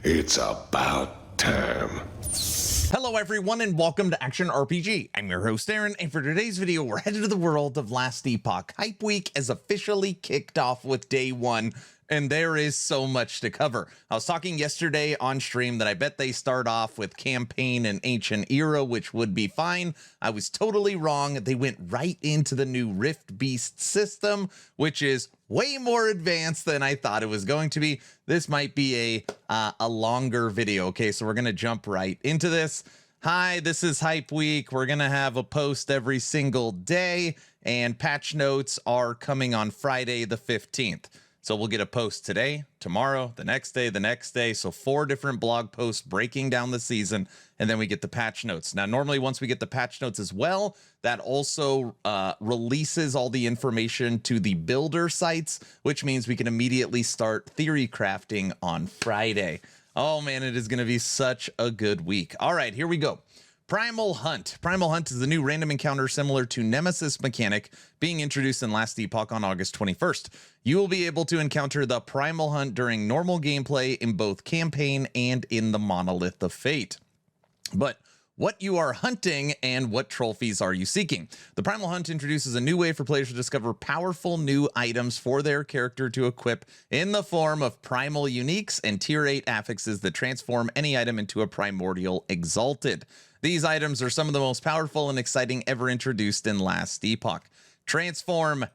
It's about time. Hello everyone and welcome to Action RPG. I'm your host Aaron, and for today's video we're headed to the world of Last Epoch. Hype Week is officially kicked off with day one, and there is so much to cover. I was talking yesterday on stream that I bet they start off with Campaign and Ancient Era, which would be fine. I was totally wrong. They went right into the new Rift Beast system, which is way more advanced than I thought it was going to be. This might be a longer video. Okay, so we're going to jump right into this. Hi, this is Hype Week. We're going to have a post every single day, and patch notes are coming on Friday the 15th. So we'll get a post today, tomorrow, the next day, the next day. So 4 different blog posts breaking down the season, and then we get the patch notes. Now, normally once we get the patch notes as well, that also releases all the information to the builder sites, which means we can immediately start theory crafting on Friday. Oh man, it is going to be such a good week. All right, here we go. Primal Hunt. Primal Hunt is the new random encounter similar to Nemesis mechanic being introduced in Last Epoch on August 21st. You will be able to encounter the Primal Hunt during normal gameplay in both campaign and in the Monolith of Fate. But what you are hunting and what trophies are you seeking? The Primal Hunt introduces a new way for players to discover powerful new items for their character to equip in the form of primal uniques and tier 8 affixes that transform any item into a primordial exalted. These items are some of the most powerful and exciting ever introduced in Last Epoch. Transform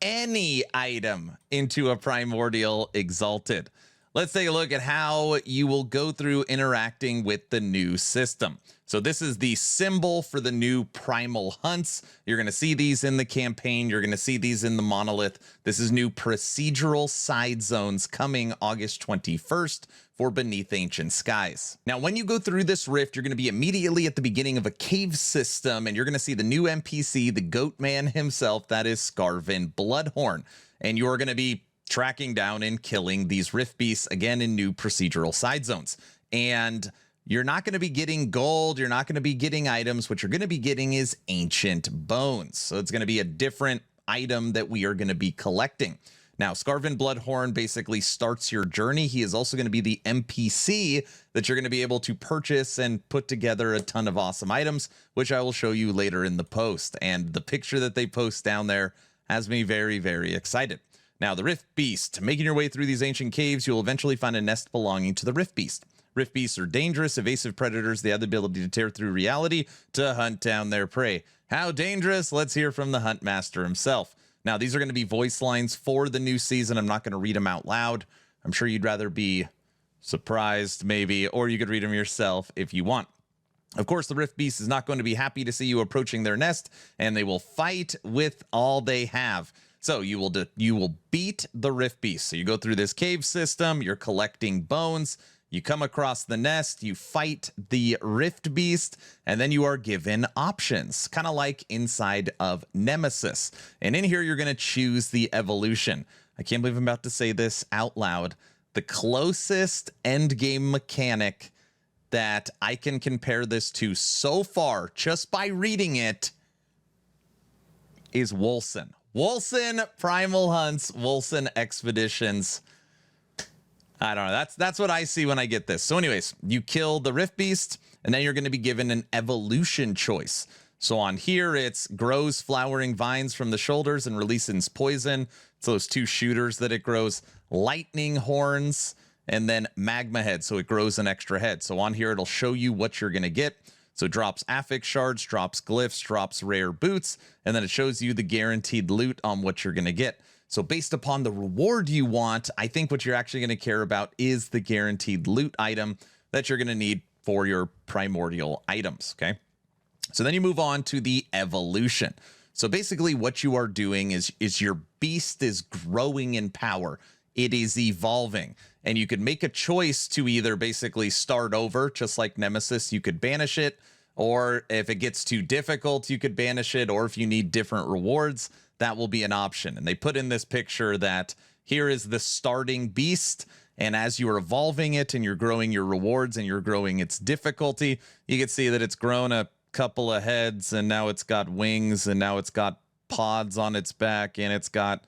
any item into a primordial exalted. Let's take a look at how you will go through interacting with the new system. So this is the symbol for the new primal hunts. You're going to see these in the campaign. You're going to see these in the monolith. This is new procedural side zones coming August 21st for Beneath Ancient Skies. Now, when you go through this rift, you're going to be immediately at the beginning of a cave system, and you're going to see the new NPC, the goat man himself, that is Scarvin Bloodhorn. And you're going to be tracking down and killing these rift beasts again in new procedural side zones. And you're not going to be getting gold. You're not going to be getting items. What you're going to be getting is ancient bones. So it's going to be a different item that we are going to be collecting. Now, Scarvin Bloodhorn basically starts your journey. He is also going to be the NPC that you're going to be able to purchase and put together a ton of awesome items, which I will show you later in the post. And the picture that they post down there has me very, very excited. Now, the Rift Beast. Making your way through these ancient caves, you'll eventually find a nest belonging to the Rift Beast. Rift Beasts are dangerous, evasive predators. They have the ability to tear through reality to hunt down their prey. How dangerous? Let's hear from the Hunt Master himself. Now, these are going to be voice lines for the new season. I'm not going to read them out loud. I'm sure you'd rather be surprised, maybe, or you could read them yourself if you want. Of course, the Rift Beast is not going to be happy to see you approaching their nest, and they will fight with all they have. So you will beat the Rift Beast. So you go through this cave system, you're collecting bones, you come across the nest, you fight the Rift Beast, and then you are given options, kind of like inside of Nemesis. And in here, you're going to choose the evolution. I can't believe I'm about to say this out loud. The closest endgame mechanic that I can compare this to so far, just by reading it, is Wolcen. Wolcen Primal Hunts, Wolcen Expeditions. I don't know. That's what I see when I get this. So anyways, you kill the Rift Beast, and then you're going to be given an evolution choice. So on here, it's grows flowering vines from the shoulders and releases poison. It's those 2 shooters that it grows. Lightning horns, and then magma head. So it grows an extra head. So on here, it'll show you what you're going to get. So it drops affix shards, drops glyphs, drops rare boots, and then it shows you the guaranteed loot on what you're going to get. So based upon the reward you want, I think what you're actually going to care about is the guaranteed loot item that you're going to need for your primordial items, okay? So then you move on to the evolution. So basically what you are doing is your beast is growing in power. It is evolving, and you could make a choice to either basically start over, just like Nemesis, you could banish it, or if it gets too difficult, you could banish it, or if you need different rewards, that will be an option. And they put in this picture that here is the starting beast, and as you're evolving it and you're growing your rewards and you're growing its difficulty, you can see that it's grown a couple of heads, and now it's got wings, and now it's got pods on its back, and it's got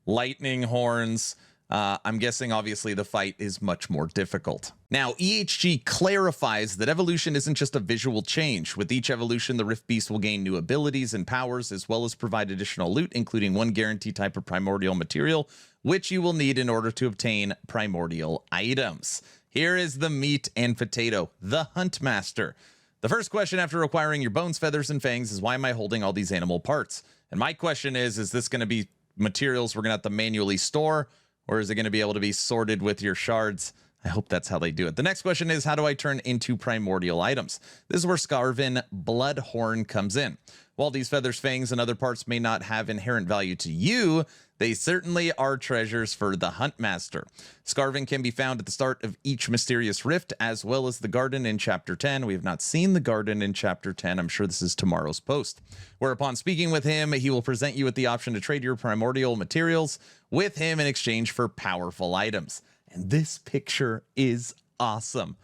lightning horns. I'm guessing obviously the fight is much more difficult. Now, EHG clarifies that evolution isn't just a visual change. With each evolution, the Rift Beast will gain new abilities and powers, as well as provide additional loot, including one guaranteed type of primordial material, which you will need in order to obtain primordial items. Here is the meat and potato, the Huntmaster. The first question after acquiring your bones, feathers, and fangs is, why am I holding all these animal parts? And my question is this going to be materials we're going to have to manually store, or is it going to be able to be sorted with your shards? I hope that's how they do it. The next question is, how do I turn into primordial items? This is where Scarven Bloodhorn comes in. While these feathers, fangs, and other parts may not have inherent value to you, they certainly are treasures for the Huntmaster. Scarven can be found at the start of each mysterious rift, as well as the garden in Chapter 10. We have not seen the garden in Chapter 10. I'm sure this is tomorrow's post. Whereupon, speaking with him, he will present you with the option to trade your primordial materials with him in exchange for powerful items. And this picture is awesome.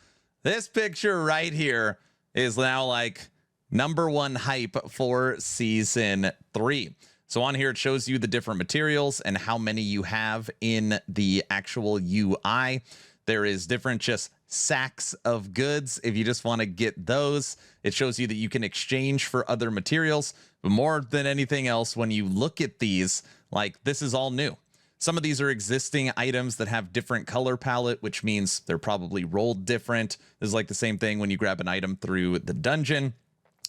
This picture right here is now like #1 hype for Season 3. So on here, it shows you the different materials and how many you have in the actual UI. There is different just sacks of goods. If you just want to get those, it shows you that you can exchange for other materials. But more than anything else, when you look at these, like, this is all new. Some of these are existing items that have different color palette, which means they're probably rolled different. This is like the same thing when you grab an item through the dungeon.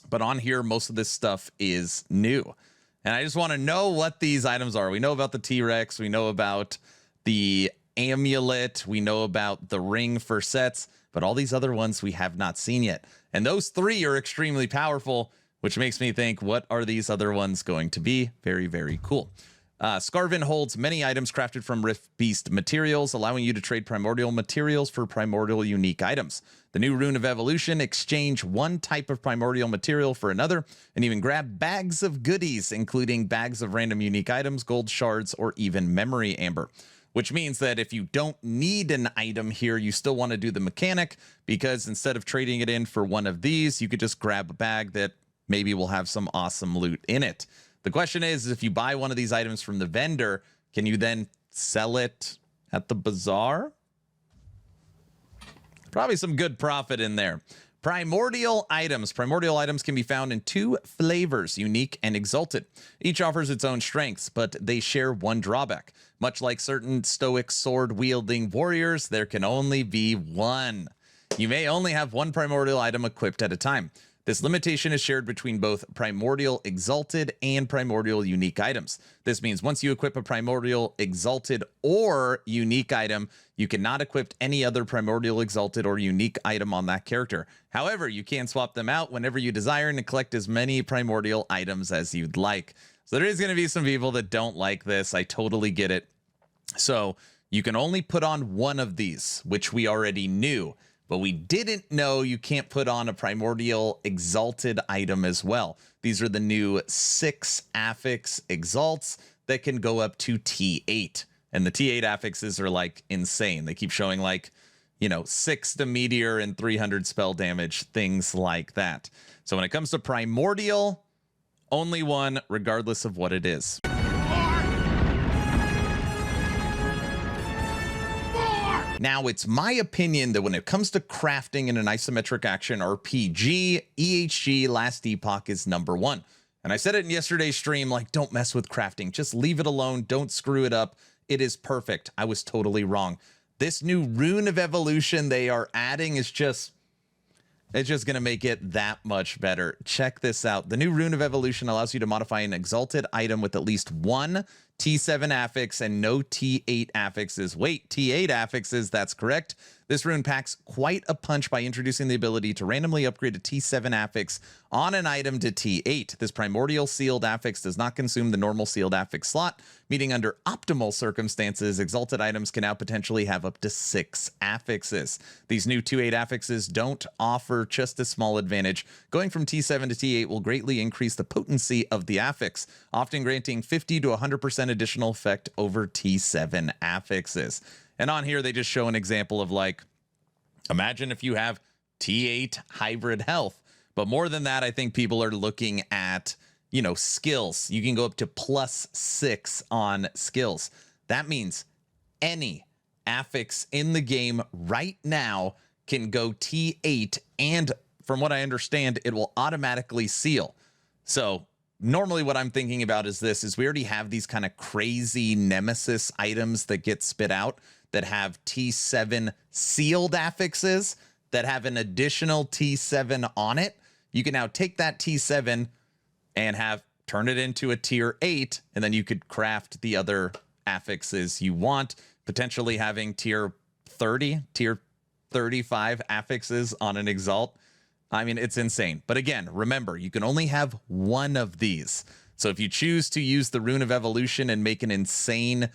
But on here, most of this stuff is new. And I just want to know what these items are. We know about the T-Rex. We know about the amulet. We know about the ring for sets. But all these other ones we have not seen yet. And those 3 are extremely powerful, which makes me think, what are these other ones going to be? Very, very cool. Scarven holds many items crafted from Rift Beast materials, allowing you to trade primordial materials for primordial unique items. The new Rune of Evolution, exchange one type of primordial material for another, and even grab bags of goodies, including bags of random unique items, gold shards, or even memory amber. Which means that if you don't need an item here, you still want to do the mechanic, because instead of trading it in for one of these, you could just grab a bag that maybe will have some awesome loot in it. The question is, if you buy one of these items from the vendor, can you then sell it at the bazaar? Probably some good profit in there. Primordial items. Primordial items can be found in 2 flavors, unique and exalted. Each offers its own strengths, but they share one drawback. Much like certain stoic sword-wielding warriors, there can only be one. You may only have one primordial item equipped at a time. This limitation is shared between both Primordial Exalted and Primordial Unique items. This means once you equip a Primordial Exalted or Unique item, you cannot equip any other Primordial Exalted or Unique item on that character. However, you can swap them out whenever you desire and collect as many Primordial items as you'd like. So there is going to be some people that don't like this. I totally get it. So you can only put on one of these, which we already knew. But we didn't know you can't put on a Primordial Exalted item as well. These are the new 6 affix exalts that can go up to T8. And the T8 affixes are like insane. They keep showing like, 6 to meteor and 300 spell damage, things like that. So when it comes to Primordial, only one, regardless of what it is. Now, it's my opinion that when it comes to crafting in an isometric action RPG, EHG Last Epoch is #1. And I said it in yesterday's stream, like, don't mess with crafting. Just leave it alone. Don't screw it up. It is perfect. I was totally wrong. This new Rune of Evolution they are adding is just... it's just going to make it that much better. Check this out. The new Rune of Evolution allows you to modify an exalted item with at least one T7 affix and no T8 affixes. Wait, T8 affixes, that's correct. This rune packs quite a punch by introducing the ability to randomly upgrade a T7 affix on an item to T8. This primordial sealed affix does not consume the normal sealed affix slot, meaning under optimal circumstances, exalted items can now potentially have up to 6 affixes. These new 2-8 affixes don't offer just a small advantage. Going from T7 to T8 will greatly increase the potency of the affix, often granting 50 to 100% additional effect over T7 affixes. And on here, they just show an example of, like, imagine if you have T8 hybrid health. But more than that, I think people are looking at, skills. You can go up to +6 on skills. That means any affix in the game right now can go T8, and from what I understand, it will automatically seal. So normally what I'm thinking about is this, is we already have these kind of crazy nemesis items that get spit out that have T7 sealed affixes that have an additional T7 on it. You can now take that T7 and turn it into a tier 8, and then you could craft the other affixes you want, potentially having tier 30, tier 35 affixes on an Exalt. I mean, it's insane. But again, remember, you can only have one of these. So if you choose to use the Rune of Evolution and make an insane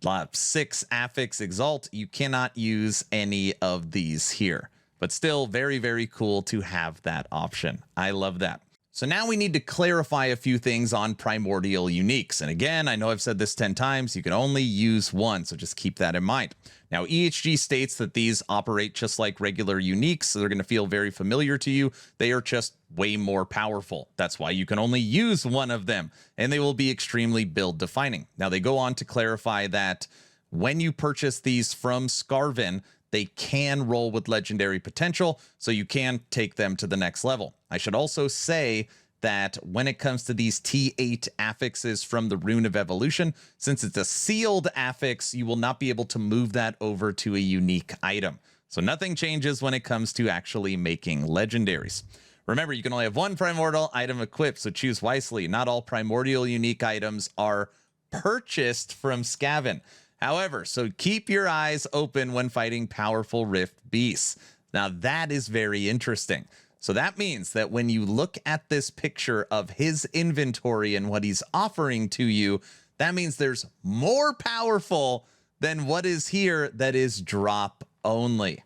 6 affix Exalt, you cannot use any of these here. But still very, very cool to have that option. I love that. So now we need to clarify a few things on primordial uniques. And again, I know I've said this 10 times, you can only use one, so just keep that in mind. Now, EHG states that these operate just like regular uniques, so they're going to feel very familiar to you. They are just way more powerful. That's why you can only use one of them, and they will be extremely build defining. Now, they go on to clarify that when you purchase these from Scarvin, they can roll with legendary potential, so you can take them to the next level. I should also say that when it comes to these T8 affixes from the Rune of Evolution, since it's a sealed affix, you will not be able to move that over to a unique item. So nothing changes when it comes to actually making legendaries. Remember, you can only have one primordial item equipped, so choose wisely. Not all primordial unique items are purchased from Scarvin. However, so keep your eyes open when fighting powerful Rift beasts. Now that is very interesting. So that means that when you look at this picture of his inventory and what he's offering to you, that means there's more powerful than what is here that is drop only.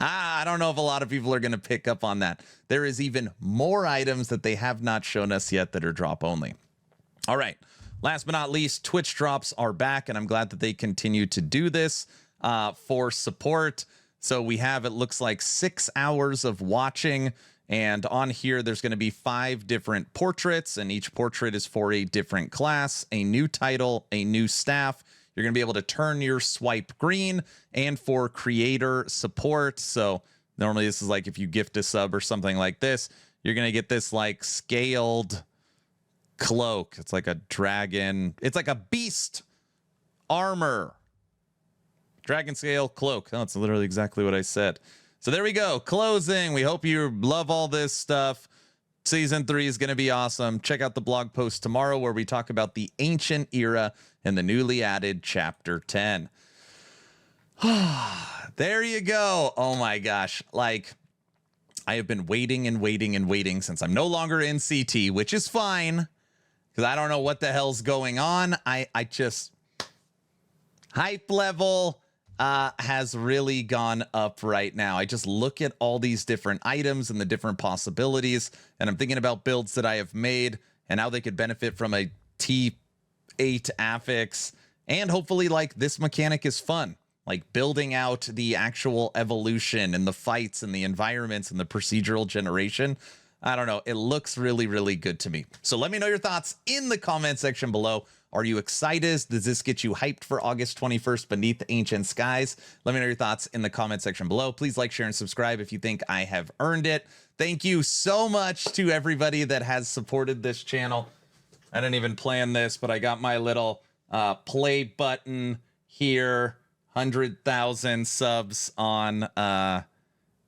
I don't know if a lot of people are going to pick up on that. There is even more items that they have not shown us yet that are drop only. All right. Last but not least, Twitch drops are back, and I'm glad that they continue to do this for support. So we have, it looks like 6 hours of watching, and on here there's going to be 5 different portraits, and each portrait is for a different class, a new title, a new staff. You're going to be able to turn your swipe green, and for creator support. So normally this is like if you gift a sub or something like this, you're going to get this like scaled cloak. It's like a dragon. It's like a beast armor. Dragon scale cloak. Oh, that's literally exactly what I said. So there we go. Closing. We hope you love all this stuff. Season 3 is going to be awesome. Check out the blog post tomorrow where we talk about the ancient era and the newly added chapter 10. There you go. Oh my gosh. Like, I have been waiting and waiting and waiting since I'm no longer in CT, which is fine, because I don't know what the hell's going on. I just, hype level has really gone up right now. I just look at all these different items and the different possibilities, and I'm thinking about builds that I have made and how they could benefit from a T8 affix. And hopefully, like, this mechanic is fun, like building out the actual evolution and the fights and the environments and the procedural generation. I don't know. It looks really, really good to me. So let me know your thoughts in the comment section below. Are you excited? Does this get you hyped for August 21st beneath the ancient skies? Let me know your thoughts in the comment section below. Please like, share, and subscribe if you think I have earned it. Thank you so much to everybody that has supported this channel. I didn't even plan this, but I got my little play button here. 100,000 subs on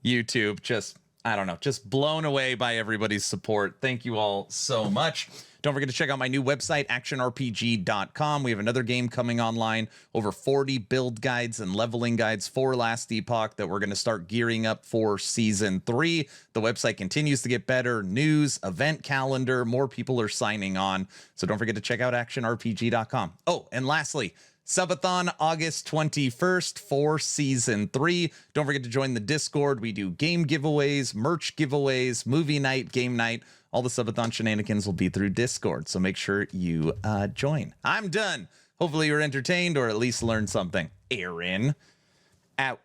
YouTube. Just, I don't know, just blown away by everybody's support. Thank you all so much. Don't forget to check out my new website, actionrpg.com. We have another game coming online, over 40 build guides and leveling guides for Last Epoch that we're going to start gearing up for Season 3. The website continues to get better. News, event calendar, more people are signing on. So don't forget to check out actionrpg.com. Oh, and lastly, Subathon August 21st for Season 3. Don't forget to join the Discord. We do game giveaways, merch giveaways, movie night, game night. All the Subathon shenanigans will be through Discord, so make sure you join. I'm done. Hopefully you're entertained or at least learned something. Aaron, out.